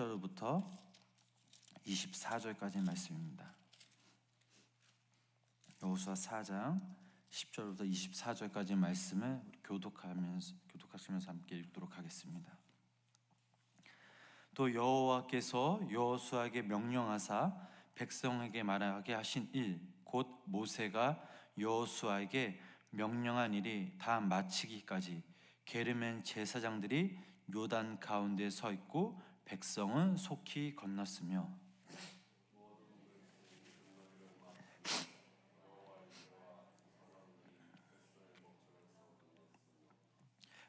10절부터 24절까지 말씀입니다. 여호수아 4장 10절부터 24절까지 말씀을 교독하시면서 함께 읽도록 하겠습니다. 또 여호와께서 여호수아에게 명령하사 백성에게 말하게 하신 일, 곧 모세가 여호수아에게 명령한 일이 다 마치기까지 게르멘 제사장들이 요단 가운데 서 있고 백성은 속히 건넜으며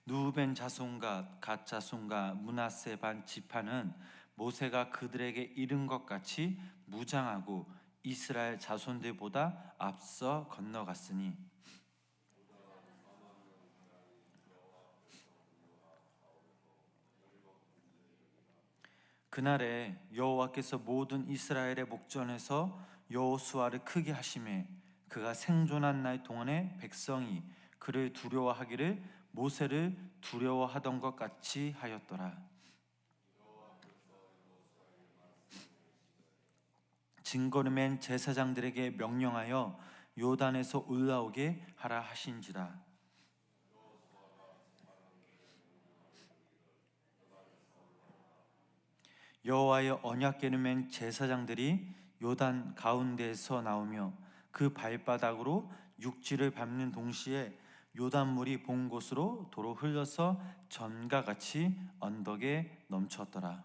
루벤 자손과 갓 자손과 므낫세 반 지파는 모세가 그들에게 이른 것 같이 무장하고 이스라엘 자손들보다 앞서 건너갔으니 그날에 여호와께서 모든 이스라엘의 목전에서 여호수아를 크게 하시매 그가 생존한 날 동안에 백성이 그를 두려워하기를 모세를 두려워하던 것 같이 하였더라. 진거름엔 제사장들에게 명령하여 요단에서 올라오게 하라 하신지라. 여호와의 언약궤를 맨 제사장들이 요단 가운데에서 나오며 그 발바닥으로 육지를 밟는 동시에 요단물이 본 곳으로 도로 흘러서 전과 같이 언덕에 넘쳤더라.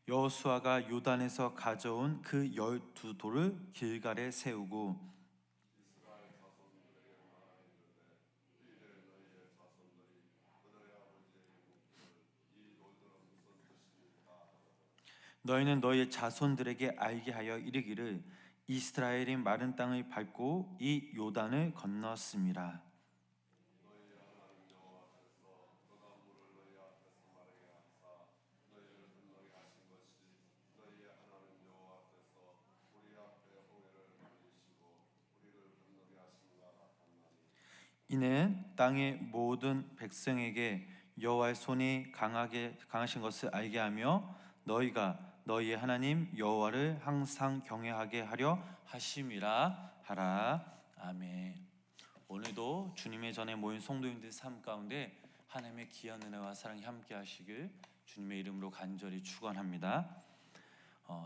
여호수아가 요단에서 가져온 그 12돌을 길갈에 세우고 너희는 너희 자손들에게 알게 하여 이르기를 이스라엘이 마른 땅을 밟고 이 요단을 건넜음이라. 이는 땅의 모든 백성에게 여호와의 손이 강하신 것을 알게 하며 너희가 너희 하나님 여호와를 항상 경외하게 하려 하심이라 하라. 아멘. 오늘도 주님의 전에 모인 성도님들 삶 가운데 하나님의 귀한 은혜와 사랑이 함께 하시길 주님의 이름으로 간절히 축원합니다.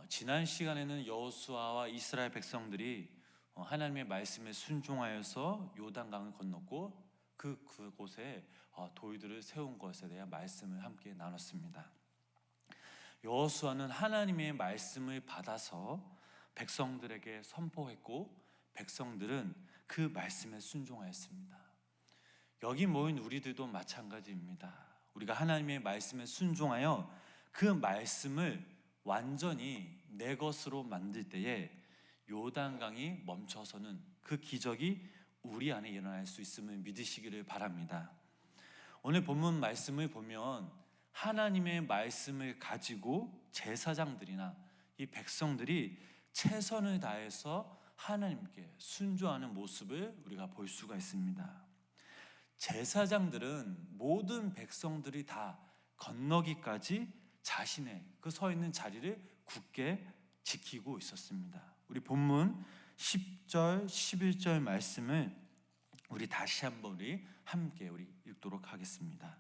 지난 시간에는 여호수아와 이스라엘 백성들이 하나님의 말씀에 순종하여서 요단강을 건넜고 그곳에 돌들을 세운 것에 대한 말씀을 함께 나눴습니다. 여호수아는 하나님의 말씀을 받아서 백성들에게 선포했고 백성들은 그 말씀에 순종하였습니다. 여기 모인 우리들도 마찬가지입니다. 우리가 하나님의 말씀에 순종하여 그 말씀을 완전히 내 것으로 만들 때에 요단강이 멈춰서는 그 기적이 우리 안에 일어날 수 있음을 믿으시기를 바랍니다. 오늘 본문 말씀을 보면 하나님의 말씀을 가지고 제사장들이나 이 백성들이 최선을 다해서 하나님께 순종하는 모습을 우리가 볼 수가 있습니다. 제사장들은 모든 백성들이 다 건너기까지 자신의 그 서 있는 자리를 굳게 지키고 있었습니다. 우리 본문 10절, 11절 말씀을 우리 다시 한번 함께 읽도록 하겠습니다.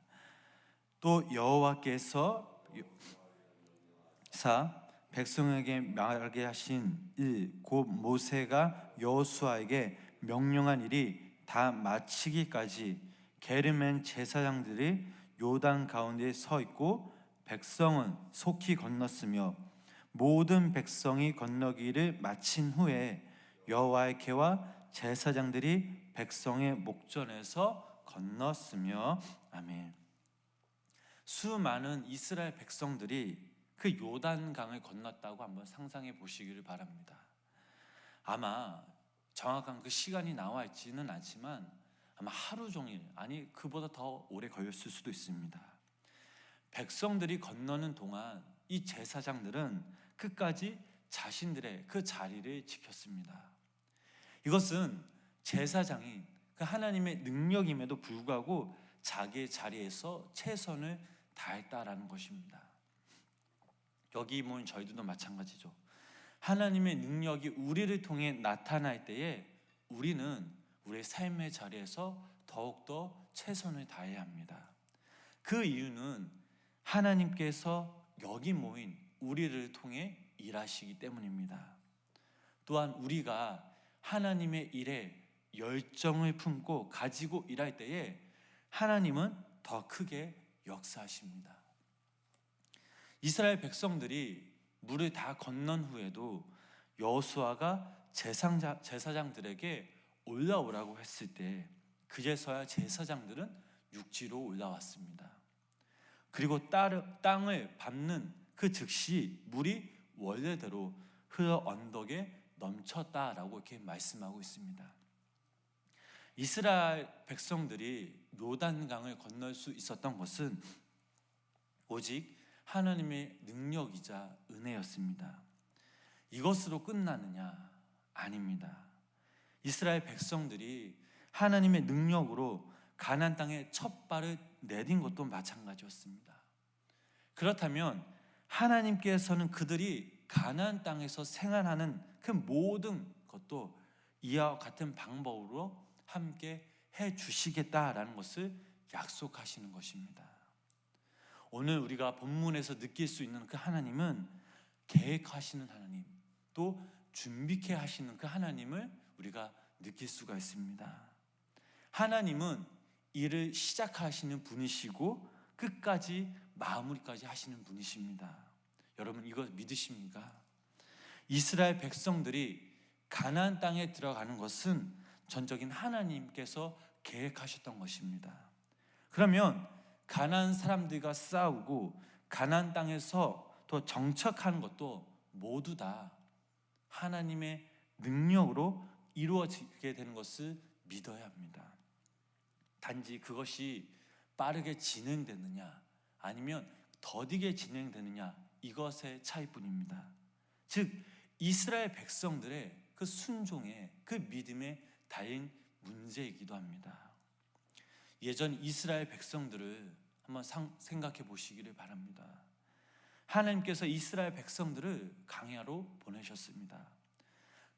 또 여호와께서 백성에게 말하게 하신 일, 곧 모세가 여호수아에게 명령한 일이 다 마치기까지 게르멘 제사장들이 요단 가운데 서 있고 백성은 속히 건넜으며 모든 백성이 건너기를 마친 후에 여호와의 궤와 제사장들이 백성의 목전에서 건넜으며 아멘. 수많은 이스라엘 백성들이 그 요단강을 건넜다고 한번 상상해 보시기를 바랍니다. 아마 정확한 그 시간이 나와 있지는 않지만 아마 하루 종일, 아니 그보다 더 오래 걸렸을 수도 있습니다. 백성들이 건너는 동안 이 제사장들은 끝까지 자신들의 그 자리를 지켰습니다. 이것은 제사장인 그 하나님의 능력임에도 불구하고 자기의 자리에서 최선을 다했다라는 것입니다. 여기 모인 저희들도 마찬가지죠. 하나님의 능력이 우리를 통해 나타날 때에 우리는 우리의 삶의 자리에서 더욱더 최선을 다해야 합니다. 그 이유는 하나님께서 여기 모인 우리를 통해 일하시기 때문입니다. 또한 우리가 하나님의 일에 열정을 품고 가지고 일할 때에 하나님은 더 크게 역사하십니다. 이스라엘 백성들이 물을 다 건넌 후에도 여호수아가 제사장들에게 올라오라고 했을 때 그제서야 제사장들은 육지로 올라왔습니다. 그리고 땅을 밟는 그 즉시 물이 원래대로 흘러 언덕에 넘쳤다라고 이렇게 말씀하고 있습니다. 이스라엘 백성들이 요단강을 건널 수 있었던 것은 오직 하나님의 능력이자 은혜였습니다. 이것으로 끝나느냐? 아닙니다. 이스라엘 백성들이 하나님의 능력으로 가나안 땅에 첫 발을 내딘 것도 마찬가지였습니다. 그렇다면 하나님께서는 그들이 가나안 땅에서 생활하는 그 모든 것도 이와 같은 방법으로 함께 해 주시겠다라는 것을 약속하시는 것입니다. 오늘 우리가 본문에서 느낄 수 있는 그 하나님은 계획하시는 하나님, 또 준비케 하시는 그 하나님을 우리가 느낄 수가 있습니다. 하나님은 일을 시작하시는 분이시고 끝까지 마무리까지 하시는 분이십니다. 여러분 이거 믿으십니까? 이스라엘 백성들이 가나안 땅에 들어가는 것은 전적인 하나님께서 계획하셨던 것입니다. 그러면 가나안 사람들과 싸우고 가나안 땅에서 또 정착하는 것도 모두 다 하나님의 능력으로 이루어지게 되는 것을 믿어야 합니다. 단지 그것이 빠르게 진행되느냐 아니면 더디게 진행되느냐 이것의 차이뿐입니다. 즉 이스라엘 백성들의 그 순종의 그 믿음에 달린 문제이기도 합니다. 예전 이스라엘 백성들을 한번 생각해 보시기를 바랍니다. 하나님께서 이스라엘 백성들을 광야로 보내셨습니다.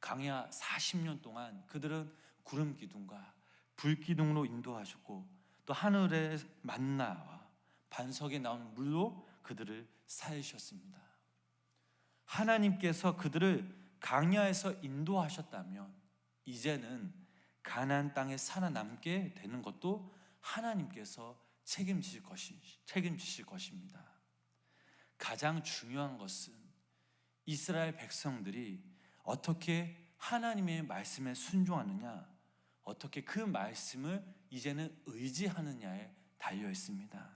광야 40년 동안 그들은 구름 기둥과 불 기둥으로 인도하셨고 또 하늘의 만나와 반석에 나온 물로 그들을 살리셨습니다. 하나님께서 그들을 광야에서 인도하셨다면 이제는 가나안 땅에 살아남게 되는 것도 하나님께서 책임지실 것입니다. 가장 중요한 것은 이스라엘 백성들이 어떻게 하나님의 말씀에 순종하느냐, 어떻게 그 말씀을 이제는 의지하느냐에 달려 있습니다.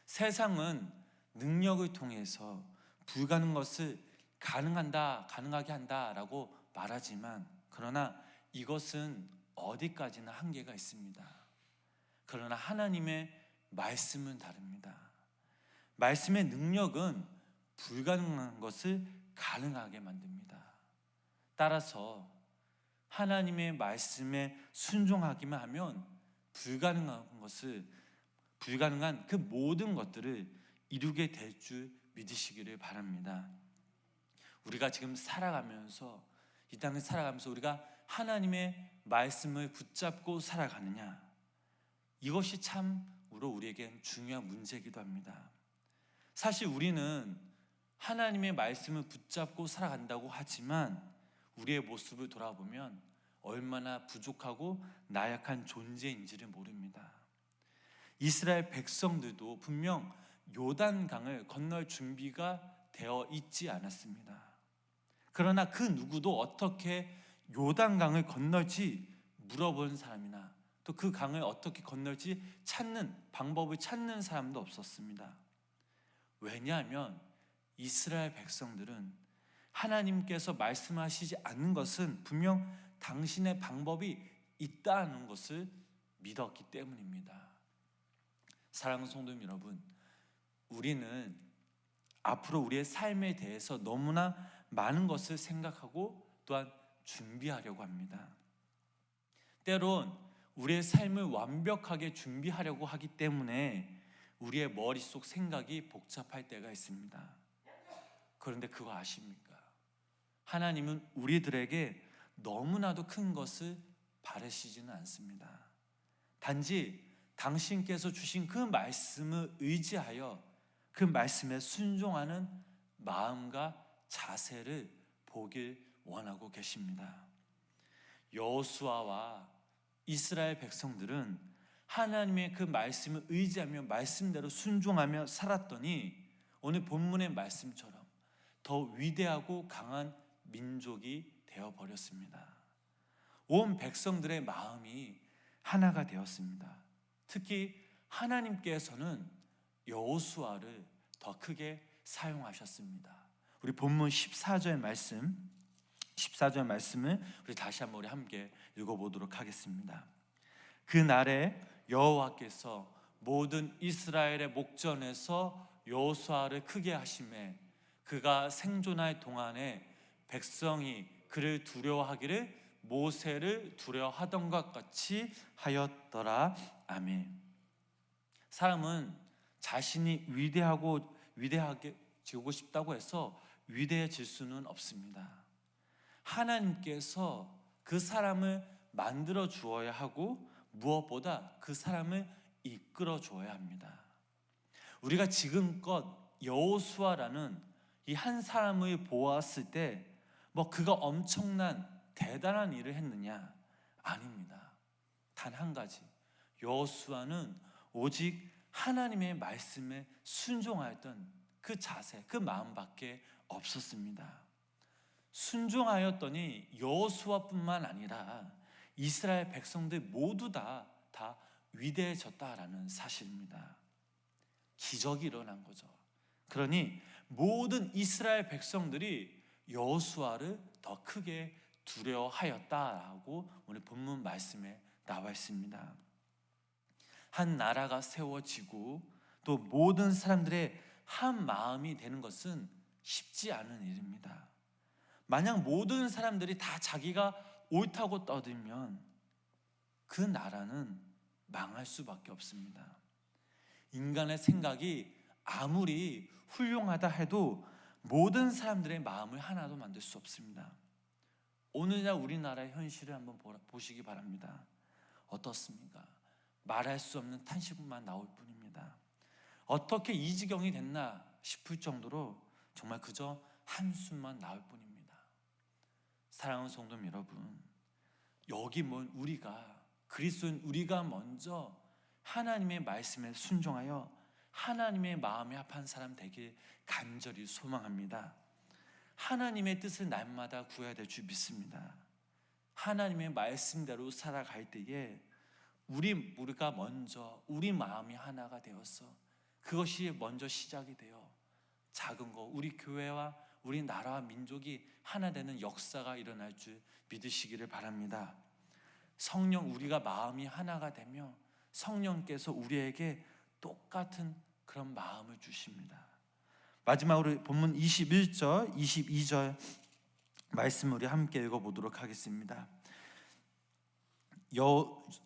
세상은 능력을 통해서 불가능한 것을 가능하게 한다라고 말하지만 그러나 이것은 어디까지나 한계가 있습니다. 그러나 하나님의 말씀은 다릅니다. 말씀의 능력은 불가능한 것을 가능하게 만듭니다. 따라서 하나님의 말씀에 순종하기만 하면 불가능한 그 모든 것들을 이루게 될 줄 믿으시기를 바랍니다. 우리가 지금 살아가면서 이 땅을 살아가면서 우리가 하나님의 말씀을 붙잡고 살아가느냐, 이것이 참으로 우리에겐 중요한 문제이기도 합니다. 사실 우리는 하나님의 말씀을 붙잡고 살아간다고 하지만 우리의 모습을 돌아보면 얼마나 부족하고 나약한 존재인지를 모릅니다. 이스라엘 백성들도 분명 요단강을 건널 준비가 되어 있지 않았습니다. 그러나 그 누구도 어떻게 요단강을 건널지 물어본 사람이나 또 그 강을 어떻게 건널지 방법을 찾는 사람도 없었습니다. 왜냐하면 이스라엘 백성들은 하나님께서 말씀하시지 않는 것은 분명 당신의 방법이 있다는 것을 믿었기 때문입니다. 사랑하는 성도 여러분, 우리는 앞으로 우리의 삶에 대해서 너무나 많은 것을 생각하고 또한 준비하려고 합니다. 때론 우리의 삶을 완벽하게 준비하려고 하기 때문에 우리의 머릿속 생각이 복잡할 때가 있습니다. 그런데 그거 아십니까? 하나님은 우리들에게 너무나도 큰 것을 바라시지는 않습니다. 단지 당신께서 주신 그 말씀을 의지하여 그 말씀에 순종하는 마음과 자세를 보길 원하고 계십니다. 여호수아와 이스라엘 백성들은 하나님의 그 말씀을 의지하며 말씀대로 순종하며 살았더니 오늘 본문의 말씀처럼 더 위대하고 강한 민족이 되어버렸습니다. 온 백성들의 마음이 하나가 되었습니다. 특히 하나님께서는 여호수아를 더 크게 사용하셨습니다. 우리 본문 14절 말씀을 우리 다시 한번 우리 함께 읽어보도록 하겠습니다. 그날에 여호와께서 모든 이스라엘의 목전에서 여호수아를 크게 하심에 그가 생존할 동안에 백성이 그를 두려워하기를 모세를 두려워하던 것 같이 하였더라. 아멘. 사람은 자신이 위대하게 지고 싶다고 해서 위대해질 수는 없습니다. 하나님께서 그 사람을 만들어 주어야 하고 무엇보다 그 사람을 이끌어 주어야 합니다. 우리가 지금껏 여호수아라는 이 한 사람을 보았을 때 그가 엄청난 대단한 일을 했느냐? 아닙니다. 단 한 가지, 여호수아는 오직 하나님의 말씀에 순종하였던 그 자세, 그 마음밖에 없었습니다. 순종하였더니 여호수아뿐만 아니라 이스라엘 백성들 모두 다 위대해졌다라는 사실입니다. 기적이 일어난 거죠. 그러니 모든 이스라엘 백성들이 여호수아를 더 크게 두려워하였다라고 오늘 본문 말씀에 나와 있습니다. 한 나라가 세워지고 또 모든 사람들의 한 마음이 되는 것은 쉽지 않은 일입니다. 만약 모든 사람들이 다 자기가 옳다고 떠들면 그 나라는 망할 수밖에 없습니다. 인간의 생각이 아무리 훌륭하다 해도 모든 사람들의 마음을 하나도 만들 수 없습니다. 오늘날 우리나라의 현실을 한번 보시기 바랍니다. 어떻습니까? 말할 수 없는 탄식만 나올 뿐입니다. 어떻게 이 지경이 됐나 싶을 정도로 정말 그저 한숨만 나올 뿐입니다. 사랑하는 성도 여러분, 여기 우리가 그리스도인 우리가 먼저 하나님의 말씀에 순종하여 하나님의 마음에 합한 사람 되길 간절히 소망합니다. 하나님의 뜻을 날마다 구해야 될 줄 믿습니다. 하나님의 말씀대로 살아갈 때에 우리가 먼저 우리 마음이 하나가 되어서 그것이 먼저 시작이 되어 작은 거 우리 교회와 우리 나라와 민족이 하나 되는 역사가 일어날 줄 믿으시기를 바랍니다. 성령, 우리가 마음이 하나가 되며 성령께서 우리에게 똑같은 그런 마음을 주십니다. 마지막으로 본문 21절, 22절 말씀 우리 함께 읽어보도록 하겠습니다.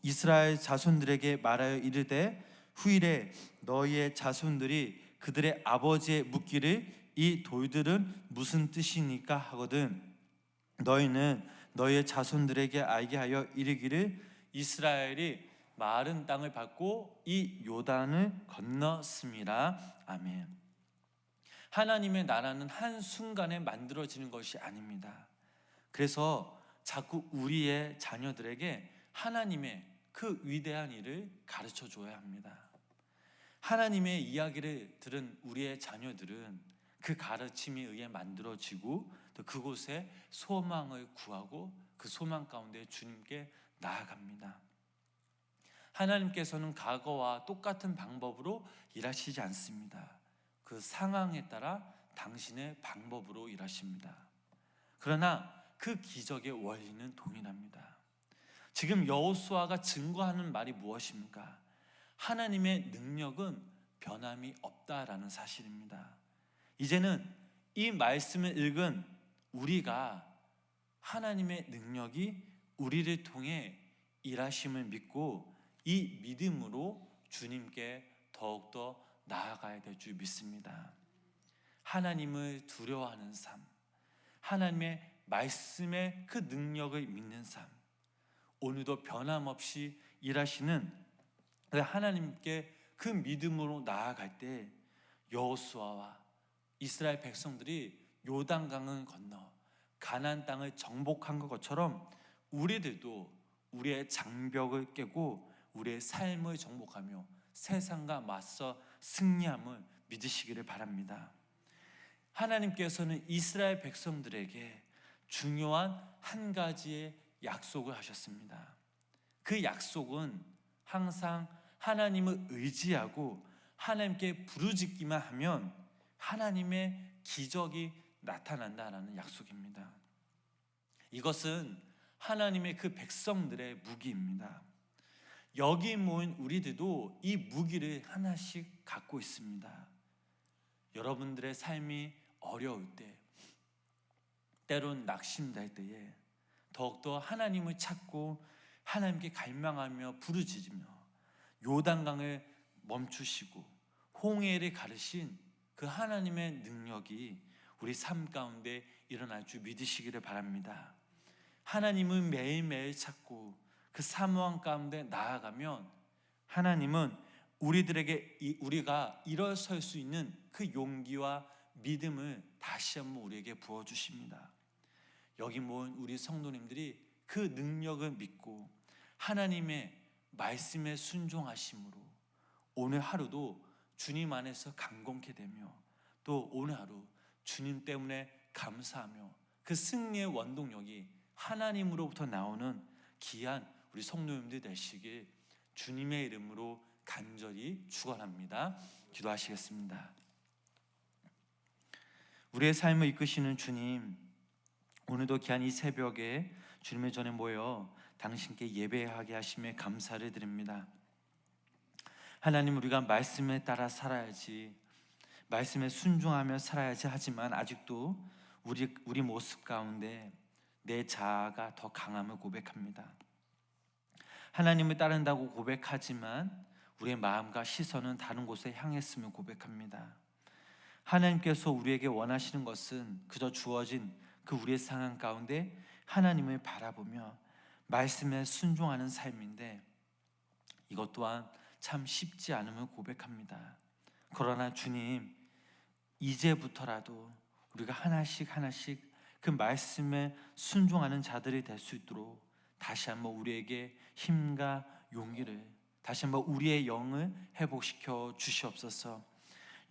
이스라엘 자손들에게 말하여 이르되 후일에 너희의 자손들이 그들의 아버지의 묻기를 이 돌들은 무슨 뜻이니까 하거든 너희는 너희의 자손들에게 알게 하여 이르기를 이스라엘이 마른 땅을 밟고 이 요단을 건넜음이라. 아멘. 하나님의 나라는 한순간에 만들어지는 것이 아닙니다. 그래서 자꾸 우리의 자녀들에게 하나님의 그 위대한 일을 가르쳐 줘야 합니다. 하나님의 이야기를 들은 우리의 자녀들은 그 가르침에 의해 만들어지고 또 그곳에 소망을 구하고 그 소망 가운데 주님께 나아갑니다. 하나님께서는 과거와 똑같은 방법으로 일하시지 않습니다. 그 상황에 따라 당신의 방법으로 일하십니다. 그러나 그 기적의 원리는 동일합니다. 지금 여호수아가 증거하는 말이 무엇입니까? 하나님의 능력은 변함이 없다라는 사실입니다. 이제는 이 말씀을 읽은 우리가 하나님의 능력이 우리를 통해 일하심을 믿고 이 믿음으로 주님께 더욱더 나아가야 될 줄 믿습니다. 하나님을 두려워하는 삶, 하나님의 말씀의 그 능력을 믿는 삶, 오늘도 변함없이 일하시는 그 하나님께 그 믿음으로 나아갈 때 여호수아와 이스라엘 백성들이 요단강을 건너 가나안 땅을 정복한 것처럼 우리들도 우리의 장벽을 깨고 우리의 삶을 정복하며 세상과 맞서 승리함을 믿으시기를 바랍니다. 하나님께서는 이스라엘 백성들에게 중요한 한 가지의 약속을 하셨습니다. 그 약속은 항상 하나님을 의지하고 하나님께 부르짖기만 하면 하나님의 기적이 나타난다라는 약속입니다. 이것은 하나님의 그 백성들의 무기입니다. 여기 모인 우리들도 이 무기를 하나씩 갖고 있습니다. 여러분들의 삶이 어려울 때, 때론 낙심될 때에 더욱더 하나님을 찾고 하나님께 갈망하며 부르짖으며 요단강을 멈추시고 홍해를 가르신 그 하나님의 능력이 우리 삶 가운데 일어날 줄 믿으시기를 바랍니다. 하나님을 매일매일 찾고 그 사모함 가운데 나아가면 하나님은 우리가 일어설 수 있는 그 용기와 믿음을 다시 한번 우리에게 부어주십니다. 여기 모인 우리 성도님들이 그 능력을 믿고 하나님의 말씀에 순종하심으로 오늘 하루도 주님 안에서 강건케 되며 또 오늘 하루 주님 때문에 감사하며 그 승리의 원동력이 하나님으로부터 나오는 귀한 우리 성도님들 되시길 주님의 이름으로 간절히 축원합니다. 기도하시겠습니다. 우리의 삶을 이끄시는 주님, 오늘도 귀한 이 새벽에 주님의 전에 모여 당신께 예배하게 하심에 감사를 드립니다. 하나님, 우리가 말씀에 따라 살아야지, 말씀에 순종하며 살아야지 하지만 아직도 우리 모습 가운데 내 자아가 더 강함을 고백합니다. 하나님을 따른다고 고백하지만 우리의 마음과 시선은 다른 곳에 향했음을 고백합니다. 하나님께서 우리에게 원하시는 것은 그저 주어진 그 우리의 상황 가운데 하나님을 바라보며 말씀에 순종하는 삶인데 이것 또한 참 쉽지 않음을 고백합니다. 그러나 주님, 이제부터라도 우리가 하나씩 그 말씀에 순종하는 자들이 될 수 있도록 다시 한번 우리에게 힘과 용기를, 다시 한번 우리의 영을 회복시켜 주시옵소서.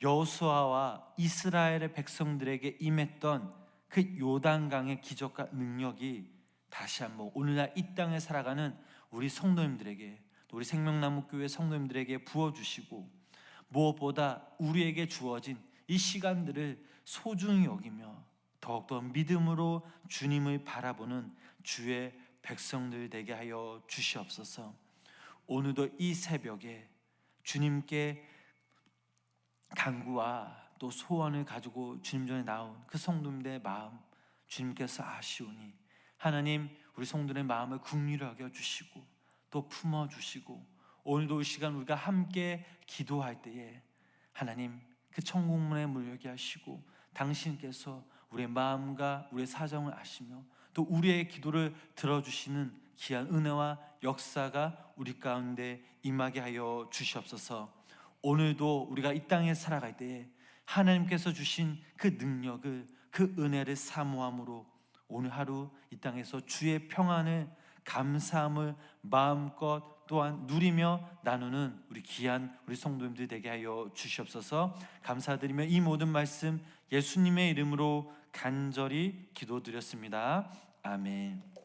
여호수아와 이스라엘의 백성들에게 임했던 그 요단강의 기적과 능력이 다시 한번 오늘날 이 땅에 살아가는 우리 성도님들에게, 또 우리 생명나무 교회 성도님들에게 부어주시고 무엇보다 우리에게 주어진 이 시간들을 소중히 여기며 더욱더 믿음으로 주님을 바라보는 주의 백성들 되게 하여 주시옵소서. 오늘도 이 새벽에 주님께 간구와 또 소원을 가지고 주님 전에 나온 그 성도님들의 마음 주님께서 아시오니 하나님, 우리 성도들의 마음을 긍휼히 여겨주시고 또 품어주시고 오늘도 이 시간 우리가 함께 기도할 때에 하나님 그 천국문에 물려게 하시고 당신께서 우리의 마음과 우리의 사정을 아시며 또 우리의 기도를 들어주시는 귀한 은혜와 역사가 우리 가운데 임하게 하여 주시옵소서. 오늘도 우리가 이 땅에 살아갈 때에 하나님께서 주신 그 능력을, 그 은혜를 사모함으로 오늘 하루 이 땅에서 주의 평안을, 감사함을 마음껏 또한 누리며 나누는 우리 귀한 우리 성도님들 되게 하여 주시옵소서. 감사드리며 이 모든 말씀 예수님의 이름으로 간절히 기도드렸습니다. 아멘.